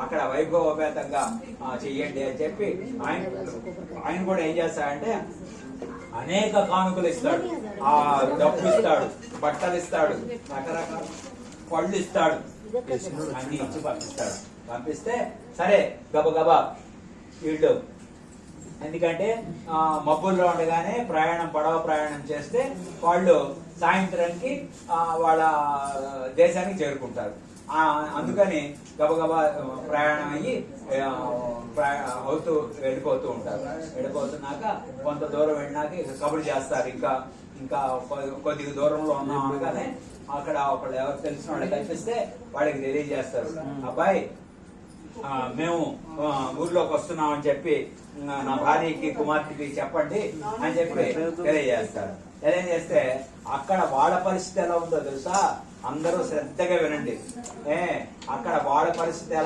అక్కడ వైభవోపేతంగా చెయ్యండి అని చెప్పి ఆయన కూడా ఏం చేస్తాడంటే అనేక కానుకలు ఇస్తాడు, ఆ డబ్బు ఇస్తాడు, బట్టలు ఇస్తాడు, రకరకాల పళ్ళు ఇస్తాడు, అన్ని ఇచ్చి పంపిస్తాడు. పంపిస్తే సరే గబగబా వీళ్ళు, ఎందుకంటే మబ్బుల్లో ఉండగానే పడవ ప్రయాణం చేస్తే వాళ్ళు సాయంత్రానికి వాళ్ళ దేశానికి చేరుకుంటారు. అందుకని గబగబా ప్రయాణం అయ్యి అవుతూ వెళ్ళిపోతూ ఉంటారు. వెళ్ళిపోతున్నాక కొంత దూరం వెళ్ళినాక ఇక కబురు చేస్తారు. ఇంకా కొద్దిగా దూరంలో ఉన్నాం అనగానే అక్కడ ఒకళ్ళు ఎవరు తెలిసిన వాళ్ళు కల్పిస్తే వాళ్ళకి తెలియజేస్తారు, అబ్బాయి మేము ఊర్లోకి వస్తున్నాం అని చెప్పి నా భార్యకి కుమార్తెకి చెప్పండి అని చెప్పి తెలియజేస్తారు. తెలియజేస్తే అక్కడ వాళ్ళ పరిస్థితి ఎలా ఉందో తెలుసా? అందరూ శ్రద్ధగా వినండి. అక్కడ వాళ్ళ పరిస్థితి ఎలా